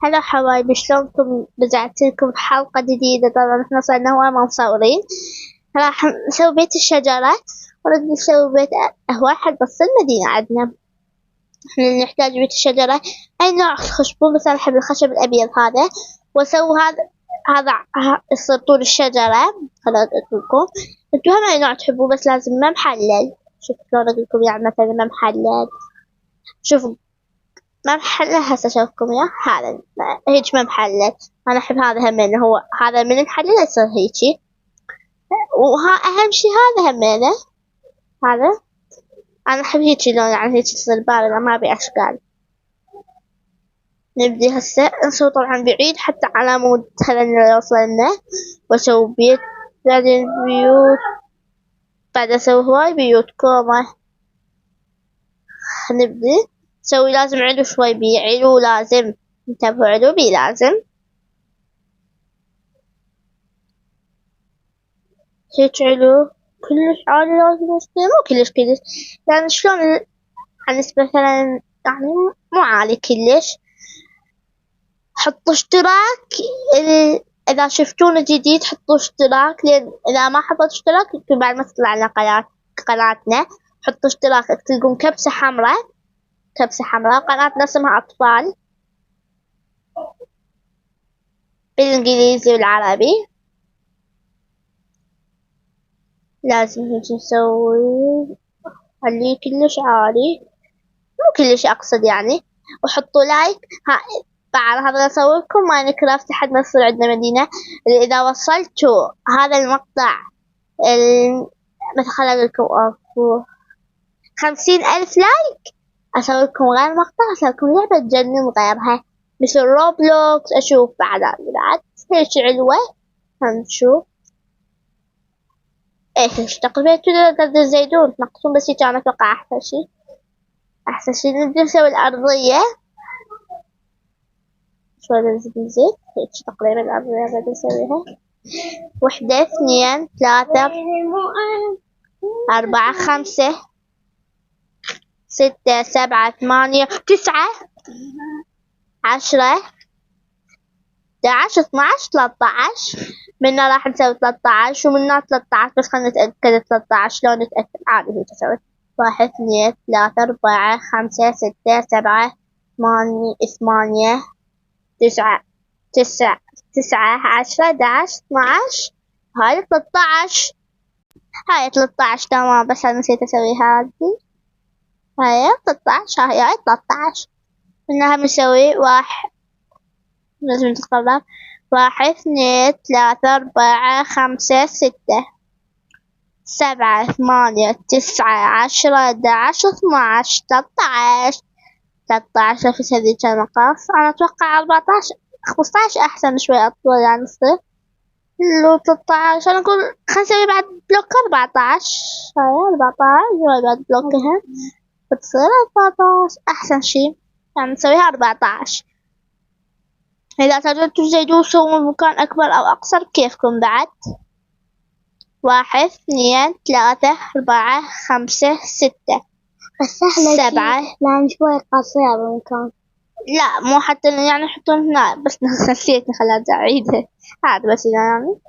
هلا حبايبي، شلونكم؟ رجعت لكم بحلقة جديدة. طبعا احنا صرنا هواي ما مصورين. راح نسوي بيت الشجرة، ونريد نسوي بيت واحد بس المدينة عندنا. احنا نحتاج بيت الشجرة أي نوع خشبه، بس أنا أحب الخشب الأبيض هذا، وأسوي هذا يصير طول الشجرة. خلاص أقولكم انتوا هم أي نوع تحبوه، بس لازم ما محلل. شوف شلون أقولكم، يعني مثلا ما محلل. شوفوا ما محلل، هسه أشوفكم إياه. هذا هيج ما محلل. أنا أحب هذا همينه، هو هذا من نحلل يصير هيجي. وها أهم شي هذا همينه، هذا أنا أحب هيجي لون، يعني هيجي يصير بارد، ما أبي أشكال. نبدي هسه نسوي طبعا بعيد حتى على مود خلينا وصلنا، وأسوي بيت، بعدين بيوت، بعد أسوي هواي بيوت كومة. نبدي نسوي لازم علو شوي بي، علو لازم، انتبهوا علو بي لازم هيك علو كلش عالي لازم يصير، مو كلش يعني شلون يعني مثلا يعني مو عالي كلش. حطوا اشتراك، إذا شفتونا جديد حطوا اشتراك، لأن إذا ما حطيت اشتراك يمكن بعد ما تطلع لنا قناتنا. حطوا اشتراك، تلقون كبسة حمراء، كبسة حمراء، قناتنا اسمها أطفال بالإنجليزي والعربي. لازم هيك نسوي، خليه كلش عالي، مو كلش أقصد يعني. وحطوا لايك. بعد هذا أسوي لكم ماينكرافت لحد ما يصير عندنا مدينة. إذا وصلتوا هذا المقطع مثل خلينا لكم 50,000 لايك، أسوي لكم غير مقطع، أسوي لكم لعبة تجنن غيرها مثل روبلوكس. أشوف بعد هيك علوة هنشوف ايش تقريبا كذا الزيتون نقصون، بس كان أتوقع أحسن شي. أحسن شي نبدي نسوي الأرضية شوي زيت، هيك تقريبا الأرضية بدي نسويها. 1 2 3 4 5 6 7 8 9 10 11 12 13. منا راح نسوي 13 ومنا 13، بس خلنا نتأكد 13. شلون نتأكد؟ عادي هيك سويت 1 2 3 4 5 6 7 8 9 10 11 12. هاي 13، هاي 13 تمام، بس أنا نسيت أسوي هذي. هاي 13، هاي 13. منها بنسوي واحد، لازم نتقرب. 1 2 3 4 5 6 7 8 9 10 11 12 13. في هذيك المقاس أنا أتوقع 14 15 أحسن شوي أطول يعني يصير. لو 13 أنا أقول خلينا نسوي بعد بلوك 14. هاي 14 هاي بعد بلوكها بتصير 14 أحسن شي، يعني نسويها 14. إذا تقدروا تزيدوا سووا مكان أكبر أو أقصر كيفكم بعد. 1 2 3 4 5 6 سهلة 7. لأن شوي قصير المكان. لا مو حتى يعني يحطون هنا، بس نسيت خلات أعيدها. هذا بس يعني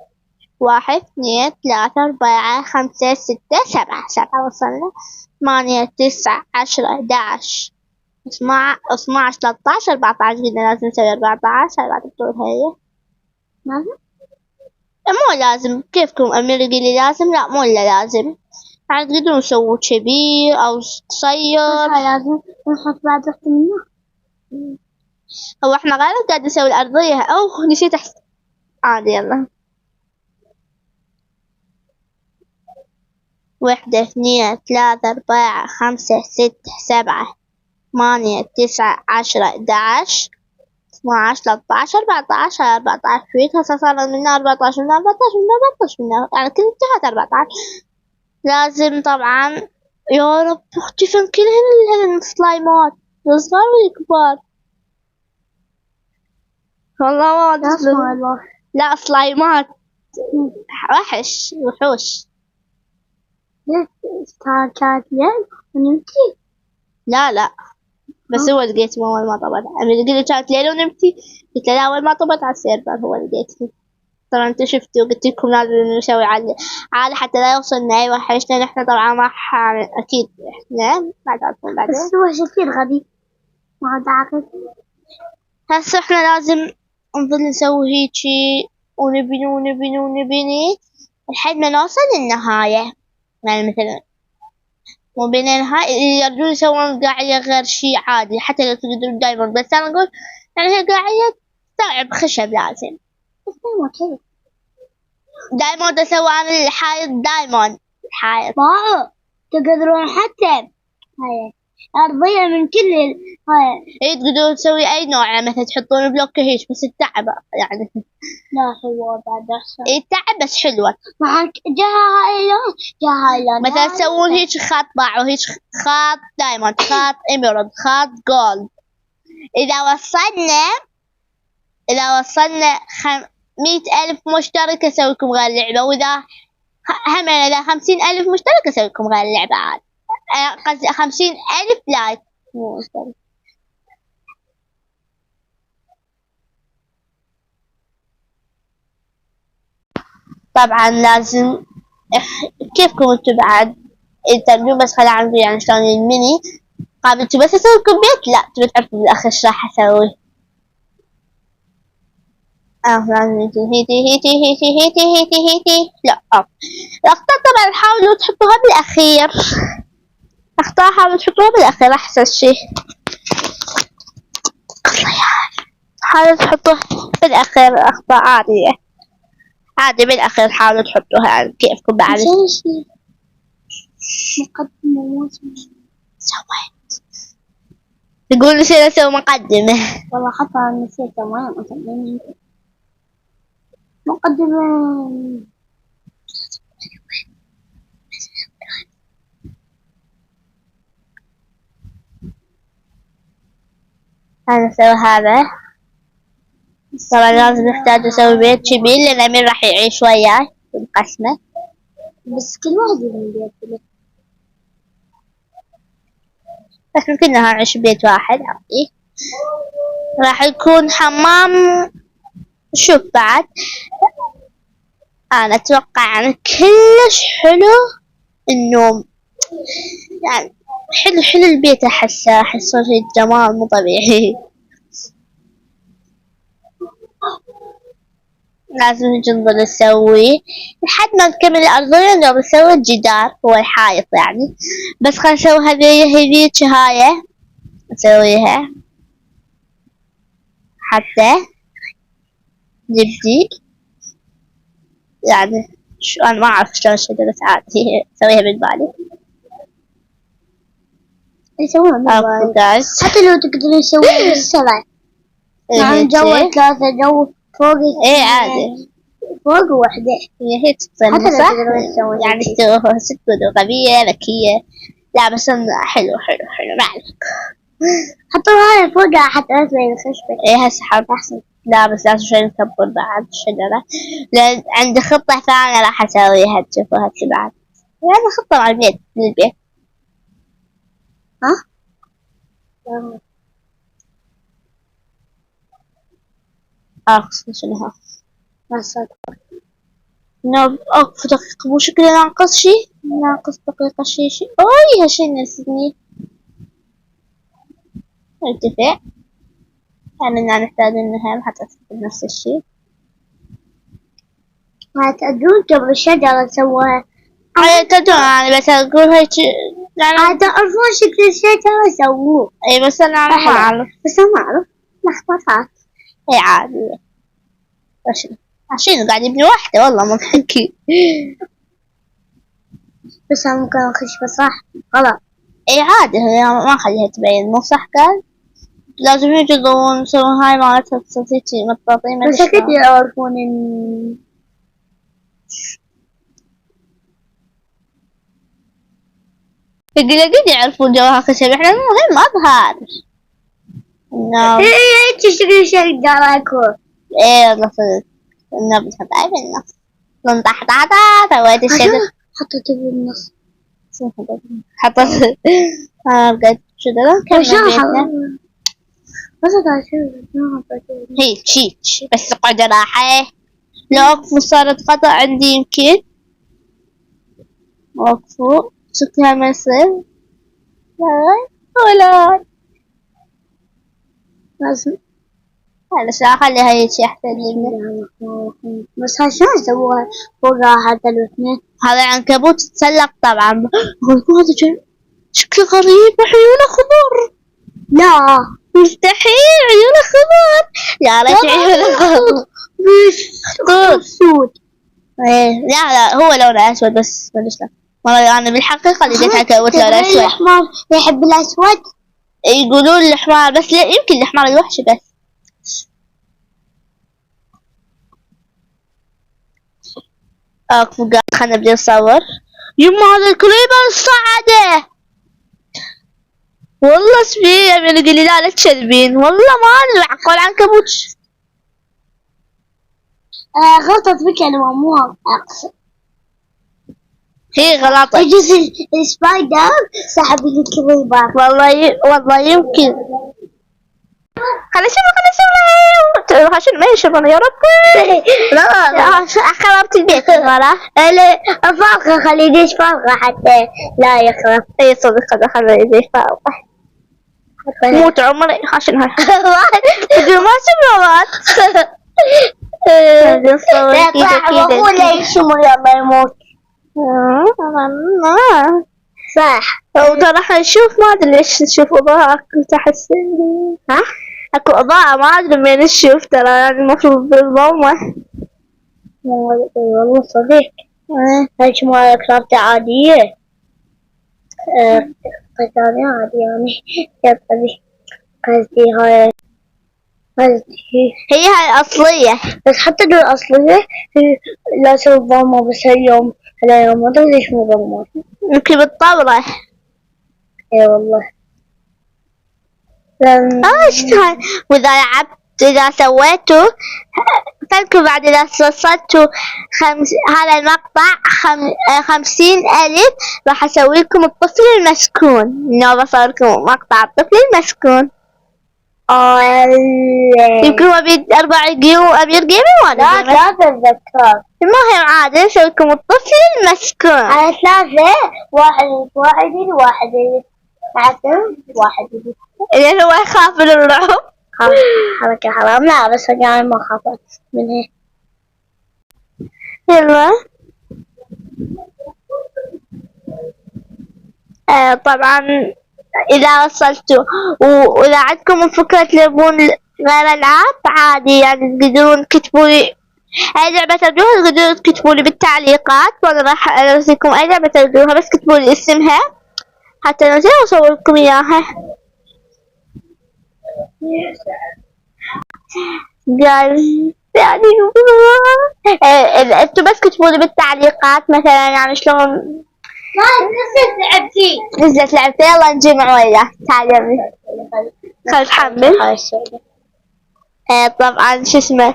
1 2 3 4 5 6 7 وصلنا. 8 9 10 11 12 13 14. قلنا لازم نسوي 14. هاي بعد الطول هي ماذا؟ مو لازم، كيفكم. أمير قولي لازم، لا مو إلا لازم، يعني تقدرون تسووا كبير أو قصير. هاي لازم نحط بعد واحدة منه. هو احنا غير قاعد نسوي الأرضية. أوه نسيت عادي يلا. 1 2 3 4 5 6 7 8 9 10 11 12 13 14. 14 فيك هسه صار من 14 من 14 من 14 من يعني كل انتهت 14. لازم طبعا. يا رب اختي فين كل السلايمات الصغار والكبار، والله ما أدري. لا سلايمات وحش وحوش. كانت لين ونمشي. لا بس هو لقيتني أول ما طبت. قلت له كانت ليلة ونمتي، قلت له لا أول ما طبت على السيرفر هو لقيتني. طبعا انتوا شفتوا قلت لكم لازم نسوي عالي حتى لا يوصلنا أي وحشنا. نحن طبعا ما أكيد إحنا ما تعرفون بعدين. بس هو كثير غبي ما عاد عاقل. هسه إحنا لازم نظل نسوي هيجي ونبني لحد ما نوصل للنهاية. يعني مثلا مو بين النهاية يرجون يسوون قاعية غير شي عادي حتى لو تقدرون دايموند. بس أنا أقول يعني هي قاعية تستوعب خشب لازم. بس دايموند حلو. دايموند أسوي أنا الحائط دايموند الحائط. ما تقدرون حتى هاي أرضية من كل هاي. إيه تقدرون تسوي أي نوع يعني مثلا تحطون بلوك هيك بس التعب يعني. لا حلوة بعد أحسن. إيه التعب بس حلوة. معك جاها هاي لون جاها هاي لون. مثلا تسوون هيك خط باع وهيك خط دايموند خط إميرالد خط جولد. إذا وصلنا 100,000 مشترك أسويكم غير اللعبة. وإذا هم إذا 50,000 مشترك أسويكم غير اللعبة عاد. قصدي 50,000 لايك مو مشترك. طبعا لازم كيفكم انتو بعد تبون بس خلي عندي يعني شلون الميني قابلتوا بس اسويكم بيت. لا تبي تعرفوا بالاخر ايش راح اسوي. لازم هيتي لا الاخطاء طبعا حاولوا تحطوها بالاخير. اخطاء حاولوا تحطوها بالاخير احسن شي. حاولوا تحطوها بالاخير. اخطاء عادي بالاخير حاولوا تحطوها يعني كيفكم بعد. مقدمة موسم. سويت تقول نسيت اسوي مقدمة. والله حتى نسيت وين مقدمة. أنا أسوي هذا. طبعا لازم نحتاج أسوي بيت كبير لأن أمير راح يعيش وياي بالقسمة. بس كل واحد من بيت. بس كلنا نعيش ببيت واحد عادي. راح يكون حمام. شوف بعد أنا أتوقع يعني كلش حلو النوم يعني حلو البيت. أحسه فيه جمال مو طبيعي. لازم نظل نسوي لحد ما نكمل الأرضية. لو نسوي الجدار هو الحائط يعني. بس خلينا نسوي هذي هاي نسويها حتى نبدي يعني. شو أنا ما أعرف شلون الشجرة بس عادي أسويها بالبالي. يسوون بالبالي حتى لو تقدرون تسوون بالسرعة. يعني جو 3 جو فوق. إيه عادي فوق وحدة. هي هيك تصير صح يعني تسويها سكر وغبية ذكية. لا بس حلو ما عليك. حطوا هاي فوقها حتى أسوي الخشبة. إيه هسه حاط أحسن. لا بس لازم شوي نكبر بعد الشجرة لأن عندي خطة ثانية راح أسويها تشوفوها بعد. يعني خطة مع البيت للبيت. ها؟ خصنا شنو ها؟ أوقف دقيقة مو شكله ناقص شي. ناقص دقيقة شي أوه هالشي نسيني. نرتفع يعني نحتاج إنها حتى تكون نفس الشي. ما تدرون قبل الشجرة سووها. تدرون يعني بس أقول هيك يعني تعرفون شكل الشجرة سووه. إي بس أنا ما أعرف. بس أنا ما أعرف لخبطات. إي عادي. عشان قاعد يبني واحدة والله ما تحكي. بس أنا ممكن أخشبة صح غلط. إي عادي هي ما خليها تبين مو صح قال. لازم يجدون يسوون هاي مالتها تصير مطاطين. بس أكيد يعرفون إن أكيد يعرفون جواها خشب. إحنا المهم أظهر. إيه تشتري شيء دراكو. إيه والله صدق. النبض هاي بالنص. نطح سويت الشجر. حطيته بالنص. حطيت بجد شجرة كمل بيتنا. هي تشيتش بس اقعد راحة. لو صارت خطأ عندي يمكن وقفوا شكلها ما يصير. لا ولا لازم معلش اخليها هيجي احسن لي. بس عشان سووها فوق هذا الاثنين. هذا عنكبوت تسلق طبعا. هذا شكله غريب وعيونه خضر. لا مستحيل عيونه خضر. لا لا عيونه خضر سود. ايه لا هو لونه اسود بس ماليش لا. والله انا بالحقيقة لقيت عنكبوت لونه اسود. الحمار يحب الاسود. يقولون الحمار بس لا يمكن الحمار الوحش بس. اكفو قاعد خلنا نبدأ نصور. يما هذا الكريبر صعده والله سبيه يا ابني. قال لي لا تشذبين والله ما معقول عنكبوت. غلطت بك انا مو اقصد. هي غلطت. يجوز السبايدر سحب لي الكريبر. والله يمكن. خلنا نشوف عشان ما يشوفنا يا ربي. لا خربت البيت ورا. لا افرغ خليه يدش فرغه حتى لا يخرب. اي صدق خليه يدش فرغه. موت عمري عشان هاي. بدون ما سبلوات. لا طلع بقول يشمر يلا يموت. صح. وترى راح نشوف ما ادري ليش نشوف اضاءة تحت. ها اكو اضاءة ما ادري من نشوف ترى يعني المفروض بالضوء. والله صديق. هاي شمال كرافت عادية. قطعية عادية يعني قصدي هاي هي هاي الأصلية. بس حتى دول الأصلية لا سوي ضامة بس هاليوم ما أدري ليش مو ضامة. يمكن بالطاولة. اي والله. ايش هاي. واذا لعبت اذا سويتوا فلكوا بعد اذا وصلتوا هذا المقطع 50,000 راح اسوي لكم الطفل المسكون. انه بصور لكم مقطع الطفل المسكون. يمكن هو بيد 4 جيم وأمير جيم وانا لا 3 اتذكر. المهم عاد نسوي لكم الطفل المسكون. على 3 واحد لأن هو يخاف من الرعب. حركة حرام. لا بس أنا ما خافت منها. يلا طبعا إذا وصلتوا وإذا عندكم فكرة تلعبون غير ألعاب عادي يعني تقدرون تكتبوا لي أي لعبة تبدوها. تقدرون تكتبوا لي بالتعليقات وأنا راح أرسلكم أي لعبة تبدوها بس كتبوا لي اسمها حتى ننزل وأصور لكم إياها. قال يعني انتوا بس كتبوا لي بالتعليقات مثلا يعني شلون نزلت لعبتي. يلا نجمع وياه. تعال يمي خل تحمل. طبعا شو اسمه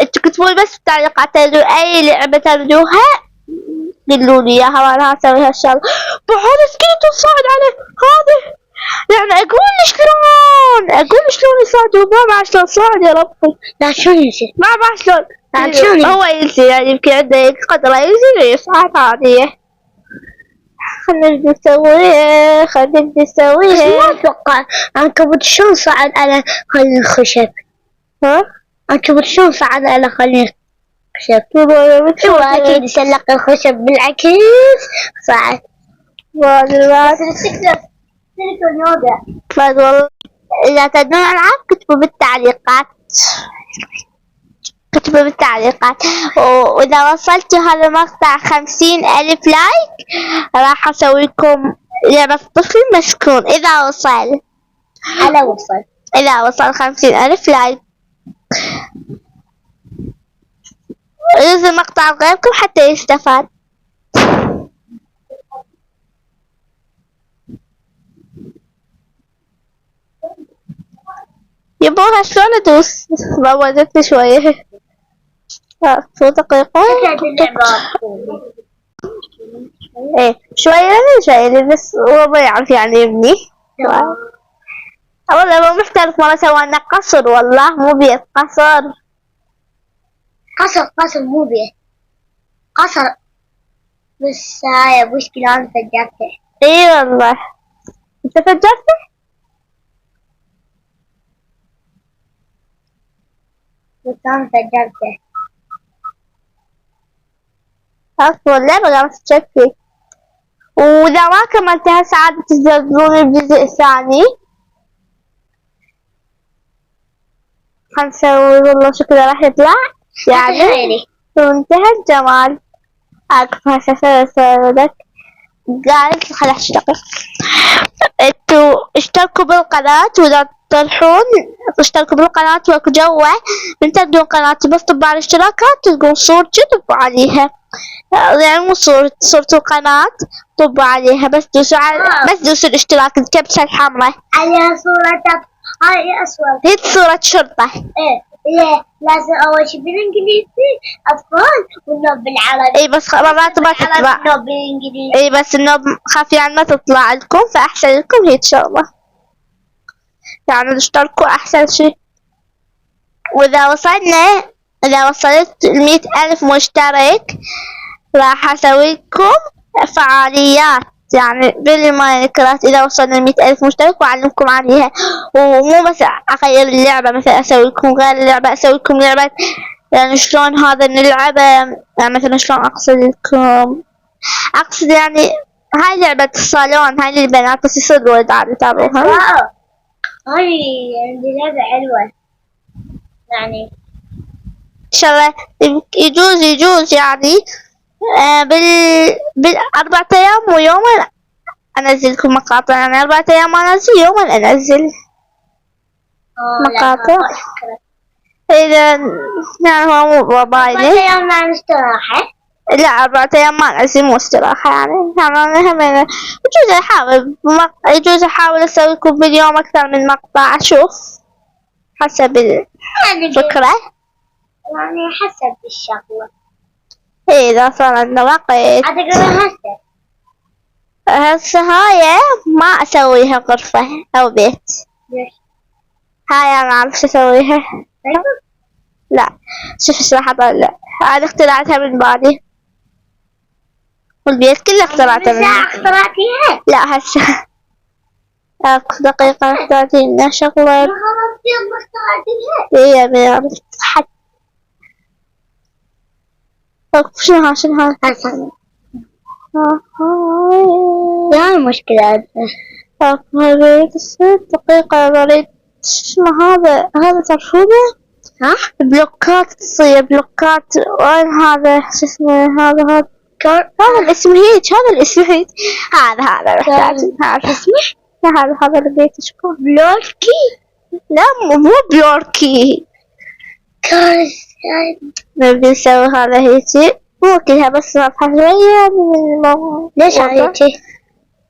انتوا كتبوا لي بس بالتعليقات اي لعبة تبدوها قولوا لي اياها وانا هسوي هالشغله. هذا سكيلتون صاعد عليه هذا يعني اقول شلون يصعدوا. ما بعرف شلون صاعد يا ربي. لا شلون ينزل؟ ما بعرف شلون هو ينزل يعني يمكن عنده قدرة ينزل ويصعد عادية. خلنا نبدأ نسويها. بس ما اتوقع عنكبوت شلون صعد على خلي الخشب. ها عنكبوت شلون صعد على خلي الخشب. هو اكيد يسلق الخشب بالعكس صعد. والله إذا تدون ألعاب كتبوا بالتعليقات. وإذا وصلتوا هذا المقطع 50,000 لايك راح أسوي لكم لعبة الطفل المسكون. إذا وصل 50,000 لايك ينزل مقطع غيركم حتى يستفاد. يبوها شلون ادوس. بوظتني شوية. دقيقة. ايه شوية بس هو ما يعرف يعني ابني. والله مو محترف، مرة سوينا قصر، والله مو بيت قصر. قصر مو بيه قصر. بس هاي مشكلة أنا فجرته. اي والله. انت فجرته؟ بس أنا فجرته. اصلا اللعبة قامت تشكي، واذا ما كملتها ساعات تنزلون الجزء الثاني. حنسوي والله شكله راح يطلع يعني وانتهى الجمال. اكفى اسوي لك قاعد خل اشتغل. انتوا اشتركوا بالقناة، واذا تروحون اشتركوا بالقناة وجوه من تبدون قناتي بس طبوا على الاشتراكات تلقون صورتي طبوا عليها، يعني مو صورة القناة طبوا عليها، بس دوسوا بس دوسوا الاشتراك الكبسة الحمراء عليها صورة هاي أسود. هي صورة شرطة. ايه لازم أول شي بالإنجليزي أطفال والنوب بالعربي. اي بس مرات ما تطلع. النوب بالإنجليزي. اي بس النوب خاف يعني ما تطلع لكم، فأحسن لكم هي شغلة يعني تشتركوا أحسن شي. وإذا وصلت 100,000 مشترك راح أسوي لكم فعاليات يعني بالماينكرافت إذا وصلنا 100,000 مشترك وأعلمكم عليها. ومو بس أغير اللعبة، مثلا أسوي لكم غير اللعبة، أسوي لكم لعبة يعني شلون هذا نلعبه، يعني مثلا شلون أقصد يعني هاي لعبة الصالون، هاي للبنات بس يصير ولد عادي يتابعوها. هاي عندي لعبة حلوة يعني إن شاء الله يجوز يعني بال4 أيام ويوم أنزل لكم مقاطع، يعني 4 أيام أنزل يوم أنزل مقاطع. إذا يعني هو مو باينة 4 أيام مع استراحة. لا 4 أيام ما أنزل مو استراحة، يعني أنا هم يجوز أحاول أسوي لكم باليوم أكثر من مقطع، أشوف حسب الفكرة يعني حسب الشغلة. إذا صار عندنا وقت. أتقرأ هسه هاي ما أسويها غرفة أو بيت. ليش؟ هاي أنا أعرف شو أسويها. لا شوف ايش راح أطلع، هذه اخترعتها من بالي، والبيت كله اخترعته من بالي. اخترعتيها؟ لا هسه دقيقة اخترعتي لنا شغلة. ايه بعرف حد شنو ها يا المشكلة دقيقة بريد شنو هذا تعرفونه؟ ها؟ بلوكات تصير بلوكات، وين هذا شو اسمه هذا الاسم هيك، هذا الاسم هيك، هذا محتاج هذا اسمه هذا لقيته شكون بلوركي. لا مو بلوركي، نبي نسوي هذا هيك مو كلها بس نطحى شوية من ليش هيك؟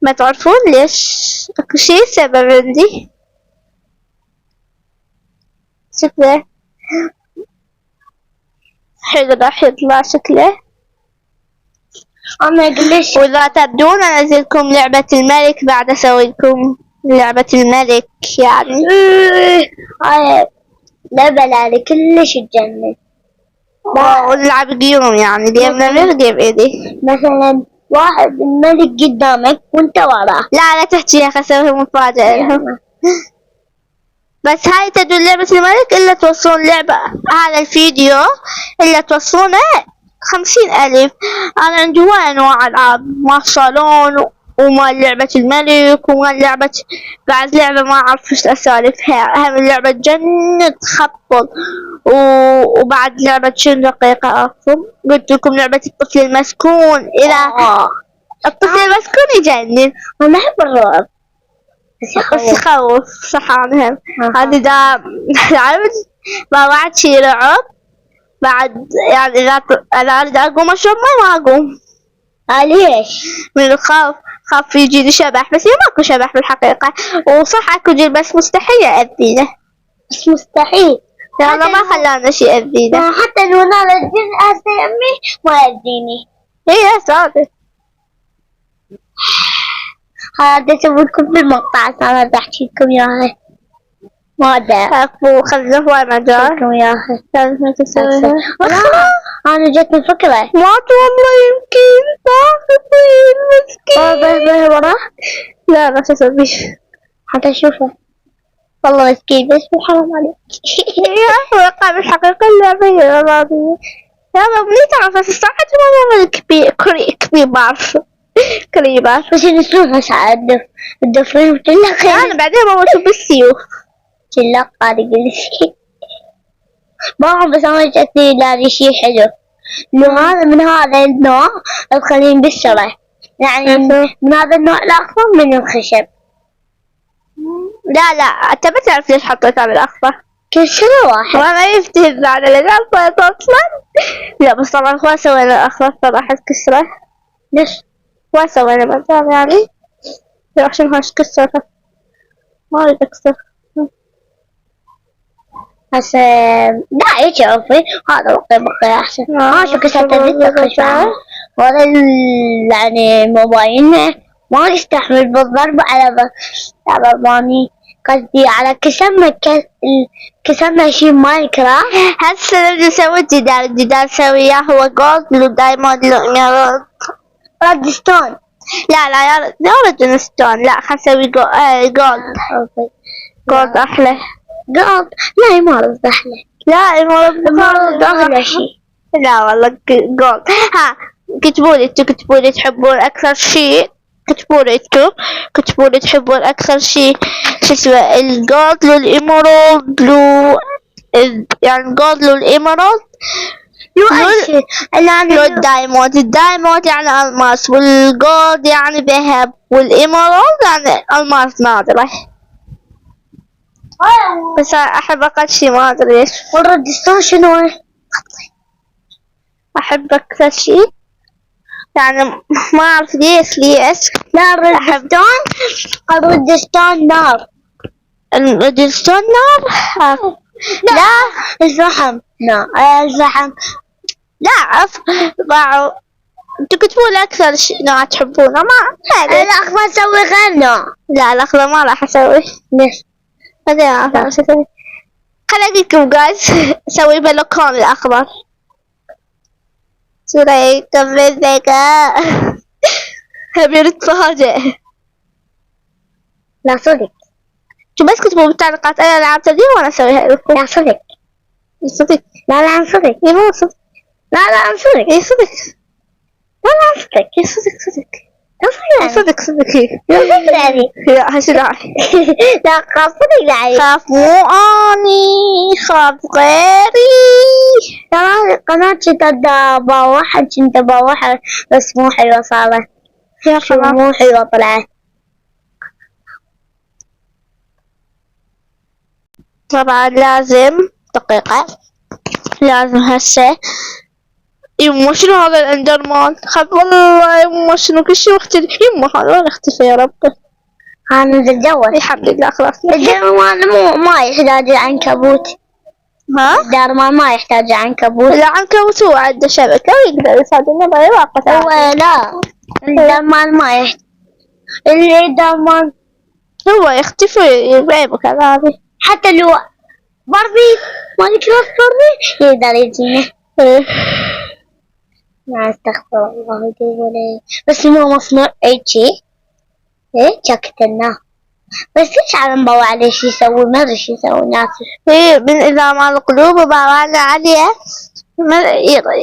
ما تعرفون ليش؟ اكو شي سبب عندي شكله حلو راح يطلع شكله. أنا قلش. وإذا تبدون أنزلكم لعبة الملك بعد أسوي لكم لعبة الملك يعني. هاي لعبة لالي كلش تجنن. ونلعب جيم يعني جيم نمر جيم ايدي. مثلا واحد الملك قدامك وانت وراه. لا تحكيها خسوي مفاجأة لهم. بس هاي تدون لعبة الملك إلا توصلون لعبة هذا الفيديو إلا توصلونه 50,000. أنا عندي هواي أنواع ألعاب، مال صالون ومال لعبة الملك ومال لعبة بعد لعبة ما أعرف إيش أسالفها، هم لعبة جنة تخبل وبعد لعبة شنو دقيقة أفهم قلت لكم لعبة الطفل المسكون. إذا الطفل المسكون يجنن أنا أحب الرعب بس يخوف صح عنهم. هذه دا لعبت ما بعد شي رعب بعد يعني إذا أنا أريد أقوم أشرب ماي ما أقوم. ليش؟ من الخوف خاف يجيني شبح، بس هي ماكو شبح بالحقيقة، وصح أكو جن بس مستحيل يأذينا، بس مستحيل يلا ما خلانا شي يأذينا. حتى لو نار الجن هسه يمي ما يأذيني. هي صادق هذا أسويكم في المقطع أنا بحكي لكم إياها. ما أدري أكبر خلنا هواي مجال لكم إياها. لازم ما تسويها. أنا جتني فكرة. ما والله يمكن طاقتين مسكين. وراه لا ما تسوي حتى أشوفه. والله مسكين بس مو حرام عليك. يا وقع بالحقيقة اللعبة الراضية. يا مبني تعرف بس الساعة ما كبير كبير بعرف كريبات بس نسلوها ساعة الدفرين وتلقى أنا بعدين ما موت بالسيوف تلقى قال ما بس أنا جتني لاقي شي حلو إنه هذا من هذا النوع الخليل بالشرة يعني من هذا النوع الأخضر من الخشب. لا أنت ما تعرف ليش حطيت على الأخضر كل سنة واحد ما يفتهد على الأخضر أصلا. لا بس طبعا ما سوينا الأخضر صراحة كسرة ليش ما سوينا مجال يعني عشان هاش كسرة ما أريد أكسر هسه لا يشوفي هذا وقت بقي أحسن ما شو كسرت بالتخشع وهذا يعني موبايلنا ما يستحمل بالضرب على ضرباني قصدي على كسرنا شي ماينكرافت. هسه نبي نسوي الجدار نسويه هو جولد لو دايموند لو إيميرالد ريدستون. لا ريدستون لا خل نسوي جولد أحلى جولد لا إيميرالد أحلى. لا إيميرالد أغلى شي. لا والله جولد. ها كتبوا لي تحبون أكثر شيء كتبوا لي تحبون أكثر شيء شو اسمه الجولد لو الإيميرالد لو يعني الجولد لو الإيميرالد لو الدايموند يعني ألماس والجولد يعني ذهب والإيميرالد يعني ألماس نادرة. بس أحب أقل شي ما أدري ليش. والريدستون شنو؟ أحب أكثر شي يعني ما أعرف ليش لا الريدستون نار. الريدستون نار لا الفحم الفحم لا ضاعوا. انتو كتبوا لي أكثر نوع تحبونه ما الأخضر أسوي غير نوع. لا الأخضر ما راح أسوي. ليش؟ بعدين أعرف ايش أسوي. خل أجيكم جايز أسوي بلوكون الأخضر سوريكم بالذكاء هبي نتفاجئ. لا صدق شو بس كتبوا بالتعليقات أنا لعبت دي وأنا أسويها لكم. لا صدق صدق لا عن صدق يا مو صدق لا عن صدق اي صدق لا عن صدق يا صدق صدق صدق يعني لا هسه لا خاف صدق يعني خاف مو أني خاف غيري. ترى قناة كنت بواحد بس مو حلوة صارت. شو مو حلوة طلعت. طبعا لازم دقيقة لازم هسه يمه شنو هذا الاندرمان خذ والله يمه شنو كل شي مختلف يمه هذا وين اختفى يا رب. أنا نتجوز الحمد لله خلاص. الدرمان ما يحتاج عنكبوت. الدرمان ما يحتاج عنكبوت. العنكبوت هو عنده شبكة ويقدر يصادنا بأي وقت. لا الدرمان ما يحتاج. الدرمان هو يختفي يبقى مكان هذه حتى لو باربي ماينكرافت باربي يقدر يجينا. لا استغفر الله ولا بس مو مصنوع اي شيء شكتنا بس ليش على مبوا عليه شي يسوي ما ادري شي يسوي ناس من اذا ما القلوب وبعوانا عليه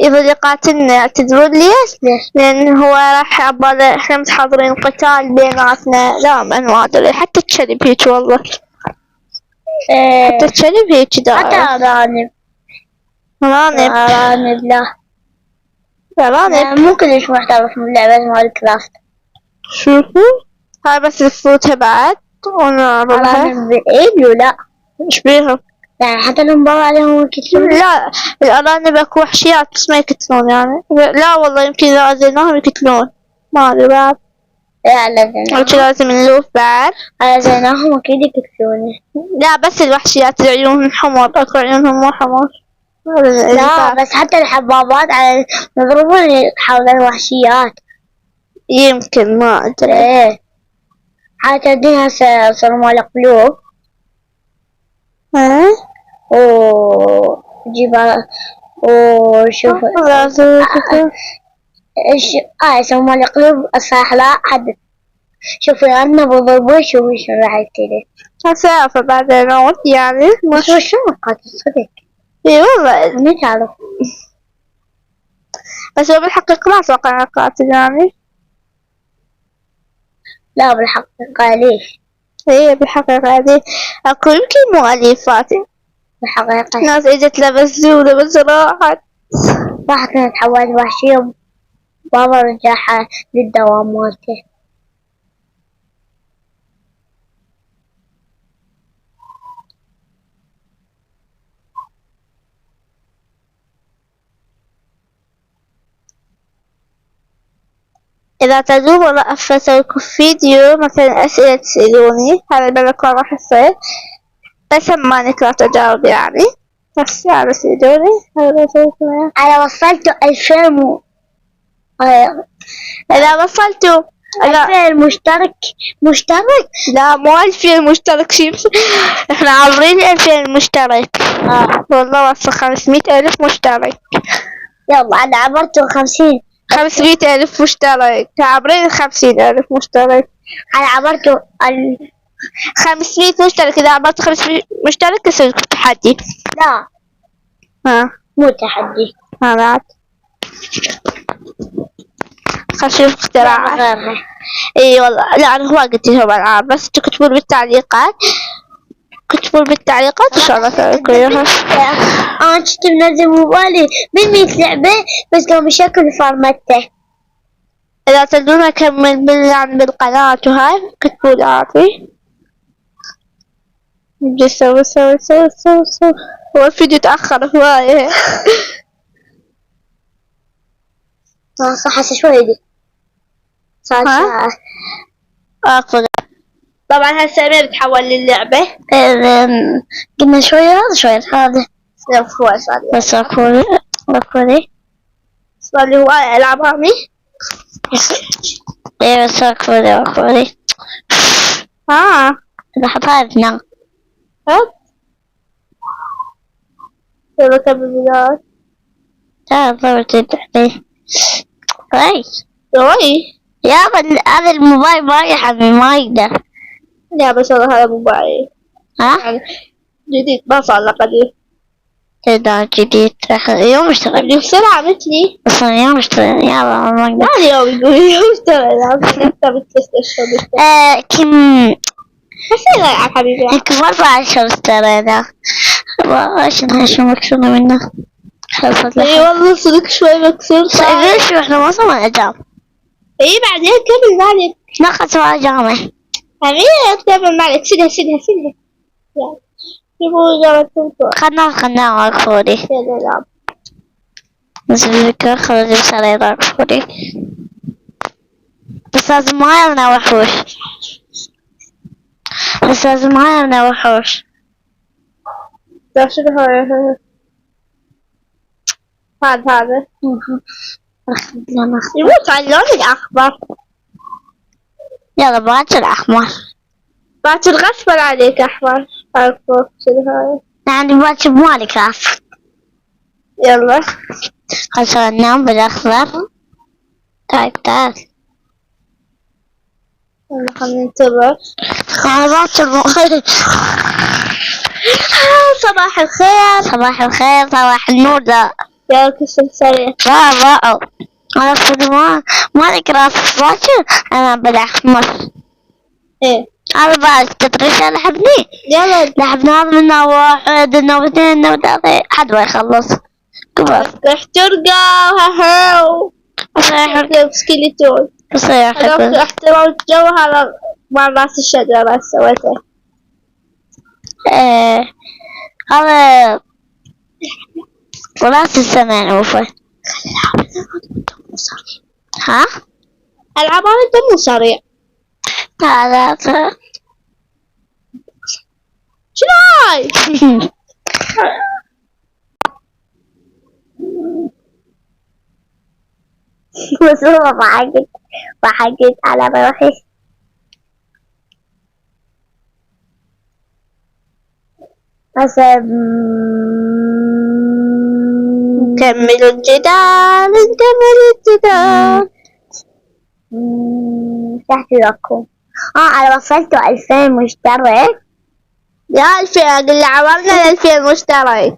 يظل يقاتلنا. تدرون ليش؟ لان هو راح احنا متحضرين قتال بيناتنا. لا ما ادري حتى الكلب هيك والله حتى الكلب هيك داير. حتى أرانب لا مو كلش محترف من لعبة ماينكرافت. شوفوا هاي بس الفوتها بعد وانا أرانب بالإيد ولا ايش بيهم يعني حتى لو مبوا عليهم يكتلون. لا الأرانب اكو وحشيات بس ما يكتلون يعني. لا والله يمكن إذا أذيناهم يكتلون ما أدري بعد. لازم نلوف بعد. أذيناهم أكيد يكتلون. لا بس الوحشيات عيونهم حمر اكو عيونهم مو حمر. لا بس حتى الحبابات على يضربون حول الوحشيات. يمكن ما أدري. حتديها صرمال قلوب ها وجيبها وشوف صرمال قلوب الصحراء حد شوفي عنا بضربوش شوفي شو راح يصير. هسافر بعد الموت يعني مش شو قاتل صدق. اي والله ما تعرف. بس هو بالحقيقة ما أتوقع قاتل يعني. لا بالحقيقة ليش؟ هي بالحقيقة هذه أكو يمكن مؤلفات بالحقيقة ناس إجت لبس ولبس راحت. واحد كانت حوالي وحشية بابا رجعها للدوام مالته. إذا تدوم ولا أسويكم فيديو مثلا أسئلة تسألوني هذا الملكة راح يصير بس ما نقرأ تجاوب يعني بس يعني تسألوني هذا أسويكم يعني. أنا وصلت 2000 إذا وصلتوا 2000 مشترك لا مو 2000 مشترك شي احنا عابرين 2000 مشترك. والله وصل 500,000 مشترك. يلا أنا عبرت 50. 500,000 مشترك عابرين 50,000 مشترك. أنا عبرت 500 مشترك. إذا عبرت 500 مشترك يصير لكم تحدي. لا مو تحدي. بعد خشوف اختراعات. اي والله لا انا ما قلت لهم العاب بس تكتبون بالتعليقات وان شاء الله اسويكم اياها. انا كنت منزل موبايلي من 100 لعبة بس كان بشكل فورمته. اذا تدرون اكمل يعني بالقناة وهاي كتبوا لي عافي. نجي سوي هو الفيديو تأخر هواية. صح هسه شوي دي صار ساعة. طبعا هسه أمير بتحول للعبة. قلنا شوية هذا هواية صار لي بس أكوري صار لي هواية ألعب هامي. ايه بس أكوري لحظاتنا يلا كمل فيديوهات. ضربت التحدي كويس يا هذا الموبايل ما يحمل ما يقدر. لا بس هذا موبايل يعني جديد ما صار له قديم. تقدر جديد يوم اشتغل بدي بسرعة مثلي أصلا يوم اشتغل يلا ما أقدر. اليوم يقول يوم اشتغل كم بس يلعب حبيبي كبر بعد شو اشترينا شو مكسورة منه خلصت اي والله صدق شوي مكسور صار. شو احنا ما صرنا جام. اي بعدين كمل مالك ناخذ سوا جامع أمير كمل مالك سيدها يبغوا جامعة خلنا أكفوري يلا بس الفكرة خرج بسرير أكفوري بس لازم ما يرنا وحوش ده شنو هذا يموت على اللون الأخضر. يلا باكر أحمر باكر غصبا عليك أحمر. أعرفه شنو هاي يعني باكر مالك عارف. يلا خلصنا ننام بالأخضر. تعال يلا خلينا ننتظر. أنا باكر صباح الخير صباح النور. لا يا كسر سريع لا أنا صدق ما لك راس باكر. أنا بالأحمر. إيه أنا بعد تدري شو لعبني؟ يلا لعبنا منا 1 2 3 حد ما يخلص كبر. رح ترقى هاو سكيلتون هذا احترام الجو. هذا مع راس الشجرة سويته. هذا راس السماء عوفة. ها ألعاب هذا دمو سريع. هذا شنو هاي بس هو ما حكيت على روحي. هسه نكمل الجدال. تحت لكم. أنا وصلت 2000 مشترك. يا 2000 أقول عورنا 2000 مشترك.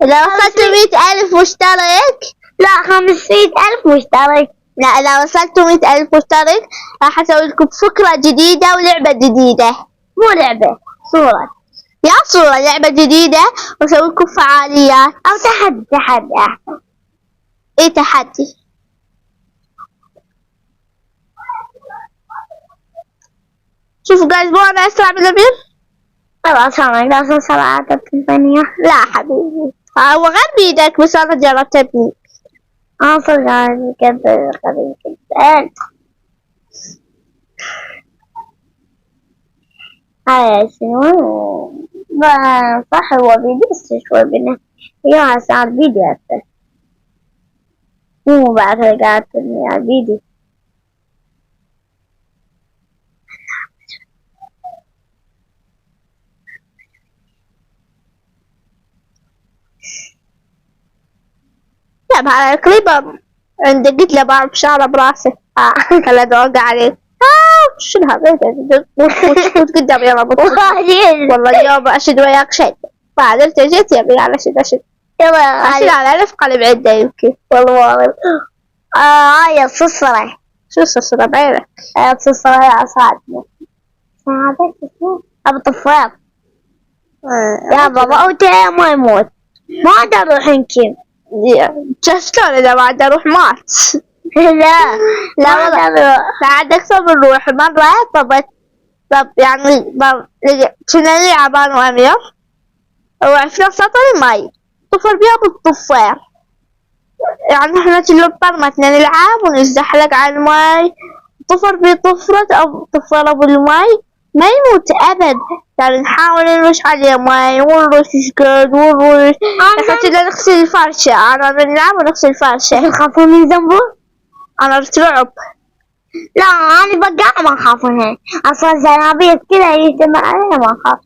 إذا وصلت 100,000 مشترك، لا 500,000 مشترك. لا إذا وصلت 100,000 مشترك راح أسوي لكم فكرة جديدة ولعبة جديدة. مو لعبة، صورة. يا صورة، لعبة جديدة وأسوي لكم فعاليات أو تحدي أحسن. إيه تحدي؟ شوفوا جايز، مو أنا أسرع من البيض؟ خلاص أنا لازم سرعة الثانية. لا حبيبي، هو غير بيدك، بس أنا جربت بني. صدق كذا خلينا كذا. هاي شنو؟ صح هو بيدرس شوي بينا. يا صار بيدي هسه. مو بعد قاعد يا بيدي. لا بهذا الكليب عندي قلت له بعرف شعره براسي. خلى أوقع عليه. شنو هذا؟ وش قدام يلا بطل. والله اليوم أشد وياك شيء. بعد أنت جيت يبي على أشد. يلا أشد على ألف قلب عده يمكن. والله. هاي الصفرة. شو الصفرة بعينك؟ الصفرة يا صاحبي. هذا شو؟ أبو طفاط. يا بابا أوتي ما يموت. ما أقدر أروح يمكن. شلون إذا ما عاد أروح مات؟ لا والله. بعد أكثر من روح مرة طب يعني كنا نلعب أنا وأمير وعرفنا سطر ماي طفر بيها بالطفير. يعني احنا كنا بطرمتنا نلعب ونزحلق على الماي. طفر بطفرة أو طفرة بالماي ما يموت أبد. يعني نحاول نرش عليه ماي ونرش شقد ونرش. احنا كنا نغسل الفرشة. أنا بنلعب ونغسل الفرشة. تخافون من ذنبه؟ أنا رترعب. لا أنا بقى ما أخاف منها. أصلا زنابيط كذا يجتمع عليها ما أخاف.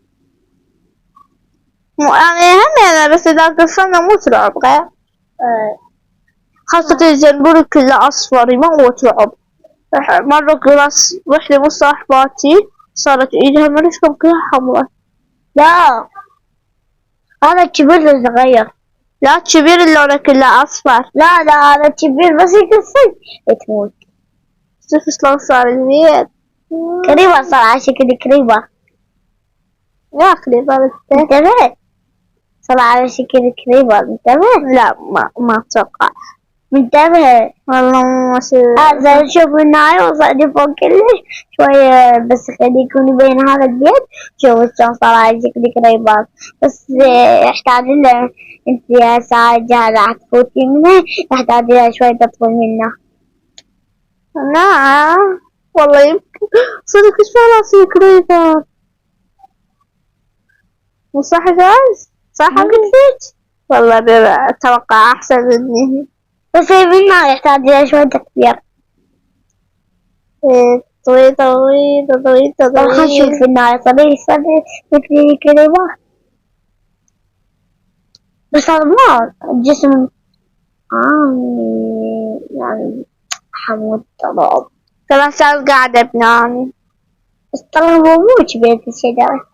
أنا بس إذا قصرنا مو ترعب غير. خاصة الزنبور كله أصفر يموت رعب. مرة قراص وحدة من صاحباتي صارت إيدها مرشكم كلها حمرا. لا هذا كبير صغير. لا كبير اللون كله أصفر. لا هذا كبير بس يقصر تموت. شوف شلون صار البيت. كريمة صار على شكل كريمة. يا كريمة انتبه. صار على شكل كريمة انتبه. لا ما أتوقع. منتبه والله ما شو. هذا نشوف النهاية وصعد فوق كلش شوية بس خلي يكون يبين هذا البيت. شوف شلون صار على شكل كريمات. بس يحتاج له انت يا ساجة راح تفوتي منه. يحتاج له شوية تطول منه. نعم والله يمكن صدق ايش راسي كريمات. مو صح جايز؟ صح قلت فيك؟ والله أتوقع أحسن مني. بس منه يحتاج له شوية تكبير. طويل. خلنا نشوف في النهاية صار مثل كريمات. بس هذا ما الجسم يعني حمود طلاب. 3 ساعات قاعدة بناني. بس ترى هو مو بيت الشجرة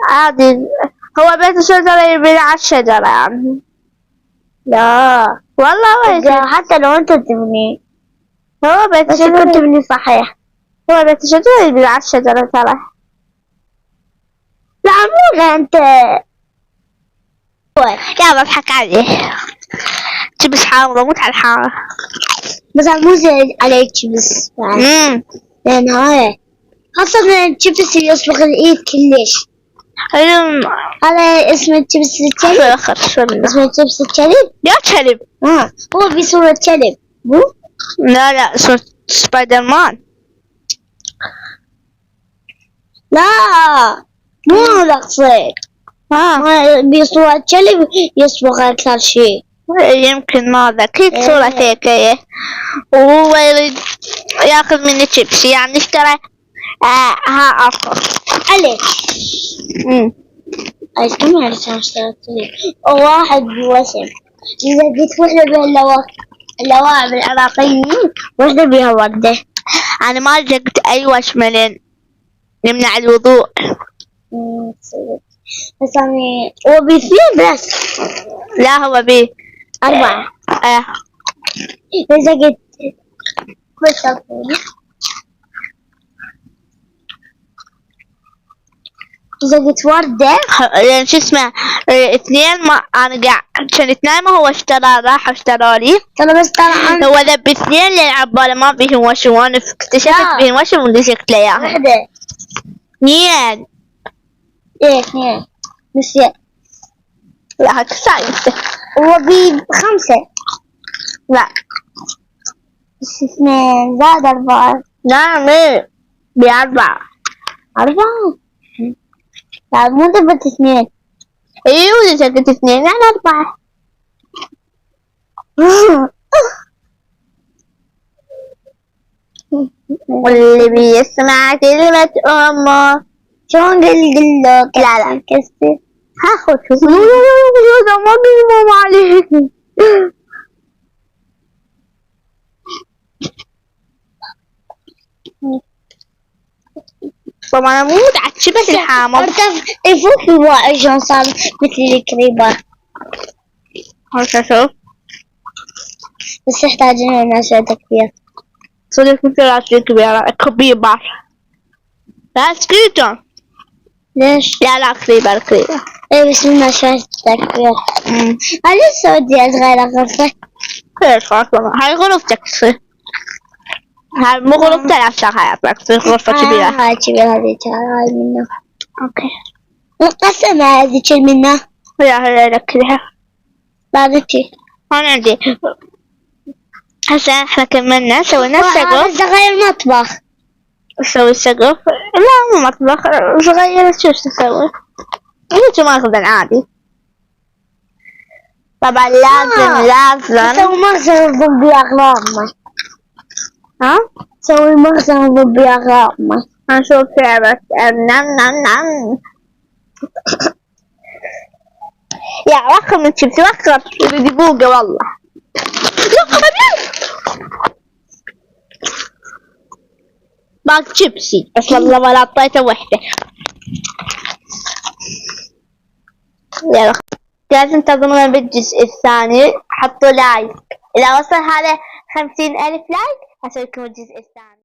عادي. هو بيت الشجرة يبني على الشجرة يعني. لا والله حتى لو انت تبني هو بيت الشجرة تبني صحيح. هو بيت الشجرة يبني على الشجرة ترى. لا مو انت لا بضحك عليه. جبس حارة موت على الحارة. بس مو زين عليك بس لأن هاي خاصة الجبس اللي يصبغ الإيد كلش. هذا اسمه الجبس الكلب. اسمه الجبس الكلب. يا كلب. هو بصورة كلب مو؟ لا اسمه سبايدر مان. لا مو نقصد. بصورة كلب يصبغ أكثر شيء. يمكن ما ذكيت صورة هيك وهو يريد ياخذ مني شيبسي يعني اشترى ها أخر عليك. ايش كم علشان اشتغلت واحد وسم. إذا جيت وحدة باللواعب العراقيين وحدة بها وردة. أنا ما لقيت أي وشملين يمنع الوضوء. بس أنا هو بيثنين بس. لا هو بيه 4. إذا جيت كل شغلة. إذا جيت وردة يعني شو اسمه 2 ما أنا قاعد كان 2 ما هو اشترى راح اشترى لي. ترى بس ترى هو ذب 2 لين عباله ما بيهم وشم وانا اكتشفت بيهم وشم ودزقت له اياها. واحدة 2. إيه 2 نسيت. لا هاك سايسة. هو ب5. لا بس 2 زائد 4. لا مي ب4. 4. لا مو ضبط 2. ايوه دزقت 2 يعني 4. واللي بيسمع كلمة أمه شلون قل له لا كسر. هاخد لا ما بيمام عليك. طبعا مو متعشبة الحامض. يفوق الواعي شلون صار مثل الكريبة. هاك اشوف بس يحتاجون ناس كبير. صدق مثل راسي كبيرة لا سكيتون. ليش؟ لا كريبة ايه بس ما شوية كبير. هل السعودية صغيرة غرفة؟ كيف خلاص هاي غرفتك تصير. هاي مو غرفتك عشان حياتك تصير غرفة كبيرة. هاي كبيرة هذيك هاي منه. اوكي القسمة هذيك منه. هي لك كذا. بعدك هون عندي هسه احنا كملنا سوينا السقف. صغير مطبخ. نسوي السقف. لا مو مطبخ صغير شو تسوي؟ هيك مخزن عادي. طبعا لازم سوي مخزن ضد أغراضنا. ها؟ سوي مخزن ضد أغراضنا. هنشوف لعبة نم يا وخر من شبسي وخر بدي بوقة والله. باك شيبسي بس والله ما لطيته وحده. يلا لازم تنتظرون بالجزء الثاني. حطوا لايك إذا وصل هذا 50,000 لايك أسوي لكم الجزء الثاني.